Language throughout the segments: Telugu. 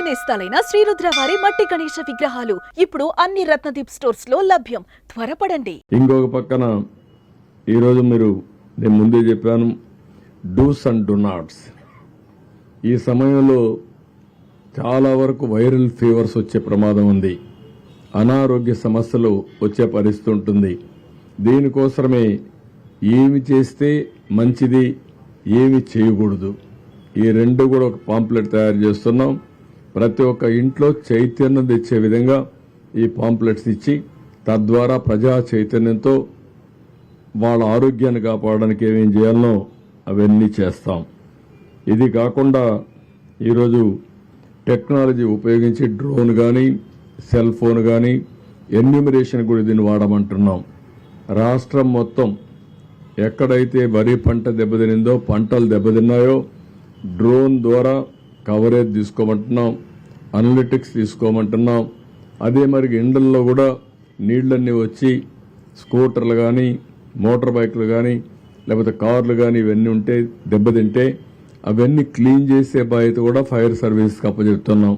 నేస్తాలైన శ్రీరుద్ర వారి మట్టి గణేశ విగ్రహాలు ఇప్పుడు అన్ని రత్నదీప్ స్టోర్స్ లో లభ్యం. త్వరపడండి. ఇంకొక పక్కన ఈరోజు నేను ముందే చెప్పాను, డూస్ అండ్ డు నాట్స్. ఈ సమయంలో చాలా వరకు వైరల్ ఫీవర్స్ వచ్చే ప్రమాదం ఉంది, అనారోగ్య సమస్యలు వచ్చే పరిస్థితి ఉంటుంది. దీనికోసమే ఏమి చేస్తే మంచిది, ఏమి చేయకూడదు, ఈ రెండు కూడా ఒక పాంప్లెట్ తయారు చేస్తున్నాం. ప్రతి ఒక్క ఇంట్లో చైతన్యం తెచ్చే విధంగా ఈ పాంప్లెట్స్ ఇచ్చి తద్వారా ప్రజా చైతన్యంతో వాళ్ళ ఆరోగ్యాన్ని కాపాడడానికి ఏమేం చేయాలనో అవన్నీ చేస్తాం. ఇది కాకుండా ఈరోజు టెక్నాలజీ ఉపయోగించి డ్రోన్ కానీ సెల్ ఫోన్ కానీ ఎన్యూమరేషన్ కూడా దీన్ని వాడమంటున్నాం. రాష్ట్రం మొత్తం ఎక్కడైతే వరి పంట దెబ్బతినిందో, పంటలు దెబ్బతిన్నాయో డ్రోన్ ద్వారా కవరేజ్ తీసుకోమంటున్నాం, అనలిటిక్స్ తీసుకోమంటున్నాం. అదే మరి ఇండ్లలో కూడా నీళ్లన్నీ వచ్చి స్కూటర్లు కానీ మోటార్ బైక్లు కానీ లేకపోతే కార్లు కానీ ఇవన్నీ ఉంటే దెబ్బతింటే అవన్నీ క్లీన్ చేసే బాధ్యత కూడా ఫైర్ సర్వీస్కి అప్పచెప్తున్నాం.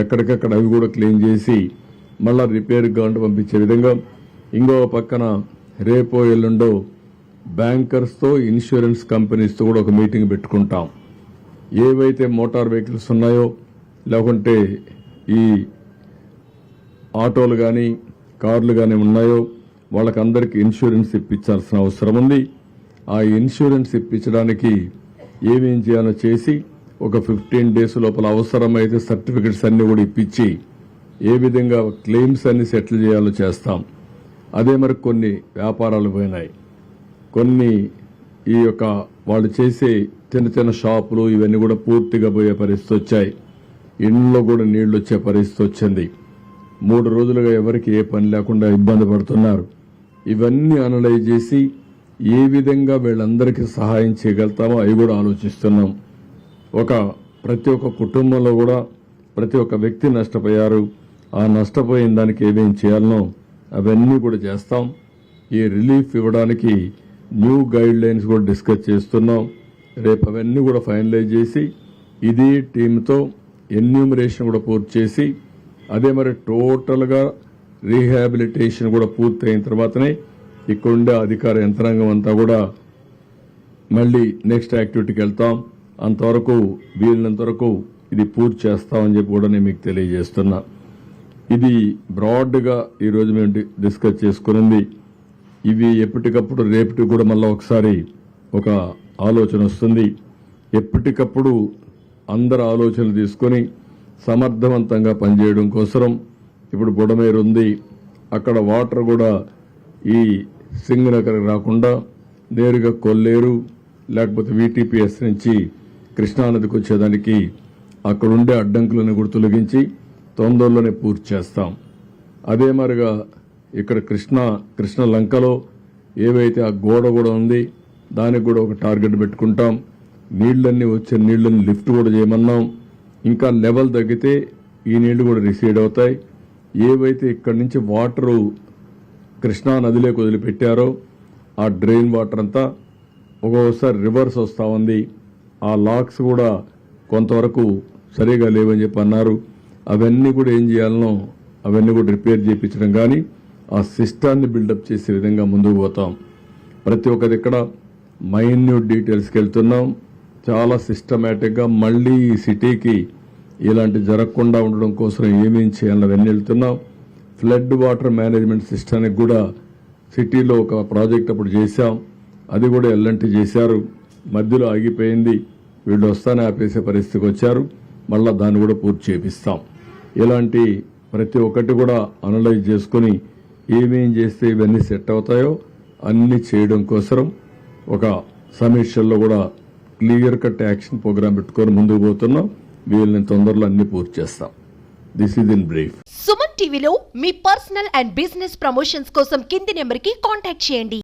ఎక్కడికక్కడ అవి కూడా క్లీన్ చేసి మళ్ళా రిపేర్ గవర్నమెంట్ పంపించే విధంగా. ఇంకో పక్కన రేపో ఎల్లుండో బ్యాంకర్స్తో ఇన్సూరెన్స్ కంపెనీస్తో కూడా ఒక మీటింగ్ పెట్టుకుంటాం. ఏవైతే మోటార్ వెహికల్స్ ఉన్నాయో లేకుంటే ఈ ఆటోలు కానీ కార్లు కానీ ఉన్నాయో వాళ్ళకందరికీ ఇన్సూరెన్స్ ఇప్పించాల్సిన అవసరం ఉంది. ఆ ఇన్సూరెన్స్ ఇప్పించడానికి ఏమేం చేయాలో చేసి ఒక 15 days లోపల అవసరమైతే సర్టిఫికెట్స్ అన్ని కూడా ఇప్పించి ఏ విధంగా క్లెయిమ్స్ అన్ని సెటిల్ చేయాలో చేస్తాం. అదే మరి కొన్ని వ్యాపారాలు పోయినాయి, కొన్ని ఈ యొక్క వాళ్ళు చేసే చిన్న చిన్న షాపులు ఇవన్నీ కూడా పూర్తిగా పోయే పరిస్థితి వచ్చాయి. ఇంట్లో కూడా నీళ్లు వచ్చే పరిస్థితి వచ్చింది. 3 రోజులుగా ఎవరికి ఏ పని లేకుండా ఇబ్బంది పడుతున్నారు. ఇవన్నీ అనలైజ్ చేసి ఏ విధంగా వీళ్ళందరికీ సహాయం చేయగలుగుతామో అవి కూడా ఆలోచిస్తున్నాం. ప్రతి ఒక్క కుటుంబంలో కూడా ప్రతి ఒక్క వ్యక్తి నష్టపోయారు. ఆ నష్టపోయిన దానికి ఏమేం చేయాలనో అవన్నీ కూడా చేస్తాం. ఈ రిలీఫ్ ఇవ్వడానికి న్యూ గైడ్ లైన్స్ కూడా డిస్కస్ చేస్తున్నాం. రేపు అవన్నీ కూడా ఫైనలైజ్ చేసి ఇది టీంతో ఎన్యూమరేషన్ కూడా పూర్తి చేసి అదే మరి టోటల్గా రీహాబిలిటేషన్ కూడా పూర్తయిన తర్వాతనే ఇక్కడుండే అధికార యంత్రాంగం అంతా కూడా మళ్ళీ నెక్స్ట్ యాక్టివిటీకి వెళ్తాం. అంతవరకు వీలైనంత వరకు ఇది పూర్తి చేస్తామని చెప్పి కూడా నేను మీకు తెలియజేస్తున్నా. ఇది బ్రాడ్గా ఈరోజు మేము డిస్కస్ చేసుకున్నది. ఇవి ఎప్పటికప్పుడు రేపటికి కూడా మళ్ళీ ఒకసారి ఒక ఆలోచన వస్తుంది. ఎప్పటికప్పుడు అందరు ఆలోచనలు తీసుకొని సమర్థవంతంగా పనిచేయడం కోసం ఇప్పుడు బుడమేరు ఉంది, అక్కడ వాటర్ కూడా ఈ సింగనగర్ రాకుండా నేరుగా కొల్లేరు లేకపోతే వీటీపీఎస్ నుంచి కృష్ణానదికి వచ్చేదానికి అక్కడుండే అడ్డంకులను కూడా తొలగించి తొందరలోనే పూర్తి చేస్తాం. అదే మరిగా ఇక్కడ కృష్ణ లంకలో ఏవైతే ఆ గోడ కూడా ఉంది దానికి కూడా ఒక టార్గెట్ పెట్టుకుంటాం. నీళ్లన్నీ వచ్చే నీళ్లను లిఫ్ట్ కూడా చేయమన్నాం. ఇంకా లెవెల్ తగ్గితే ఈ నీళ్లు కూడా రిసీడ్ అవుతాయి. ఏవైతే ఇక్కడి నుంచి వాటరు కృష్ణా నదిలోకి వదిలిపెట్టారో ఆ డ్రైన్ వాటర్ అంతా ఒక్కొక్కసారి రివర్స్ వస్తూ ఉంది. ఆ లాక్స్ కూడా కొంతవరకు సరిగా లేవని చెప్పి అన్నారు. అవన్నీ కూడా ఏం చేయాలనో అవన్నీ కూడా రిపేర్ చేయించడం కానీ ఆ సిస్టాన్ని బిల్డప్ చేసే విధంగా ముందుకు పోతాం. ప్రతి ఒక్కరి ఇక్కడ మైన్యూట్ డీటెయిల్స్కి వెళ్తున్నాం. చాలా సిస్టమేటిక్గా మళ్ళీ ఈ సిటీకి ఇలాంటి జరగకుండా ఉండడం కోసం ఏమేం చేయాలని అవన్నీ వెళ్తున్నాం. ఫ్లడ్ వాటర్ మేనేజ్మెంట్ సిస్టానికి కూడా సిటీలో ఒక ప్రాజెక్ట్ అప్పుడు చేశాం, అది కూడా ఎల్లంటి చేశారు. మధ్యలో ఆగిపోయింది, వీళ్ళు వస్తానే ఆపేసే పరిస్థితికి వచ్చారు. మళ్ళా దాన్ని కూడా పూర్తి చేపిస్తాం. ఇలాంటి ప్రతి ఒక్కటి కూడా అనలైజ్ చేసుకుని ఏమేం చేస్తే ఇవన్నీ సెట్ అవుతాయో అన్ని చేయడం కోసం ఒక సమీక్షల్లో కూడా క్లియర్ కట్ యాక్షన్ ప్రోగ్రామ్ పెట్టుకొని ముందుకు పోతున్నాం. వీళ్ళని తొందరలో అన్ని పూర్తి చేస్తాం. This is in brief. Suman టీవీలో మీ పర్సనల్ అండ్ బిజినెస్ ప్రమోషన్స్ కోసం కింది నెంబర్కి కాంటాక్ట్ చేయండి.